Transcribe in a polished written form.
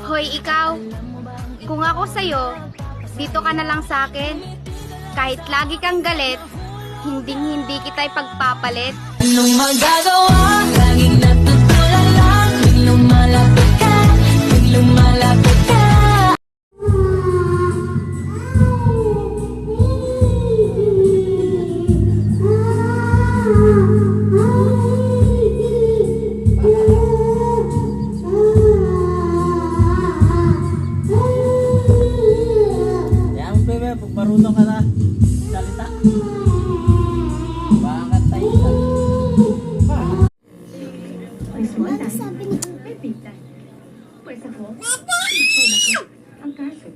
Hoy ikaw, kung ako sa'yo, dito ka na lang sa akin. Kahit lagi kang galit, hindi kita ipagpapalit. Anong magagawa? Laging natutulala. Tuwing lumalapit ka, tuwing lumalapit ka. Yan, bebe, pag marunong ka na salita, bakit tayo ka? Pues wala. Pepita. Pues ako, ikaw na ko. Ang kaso,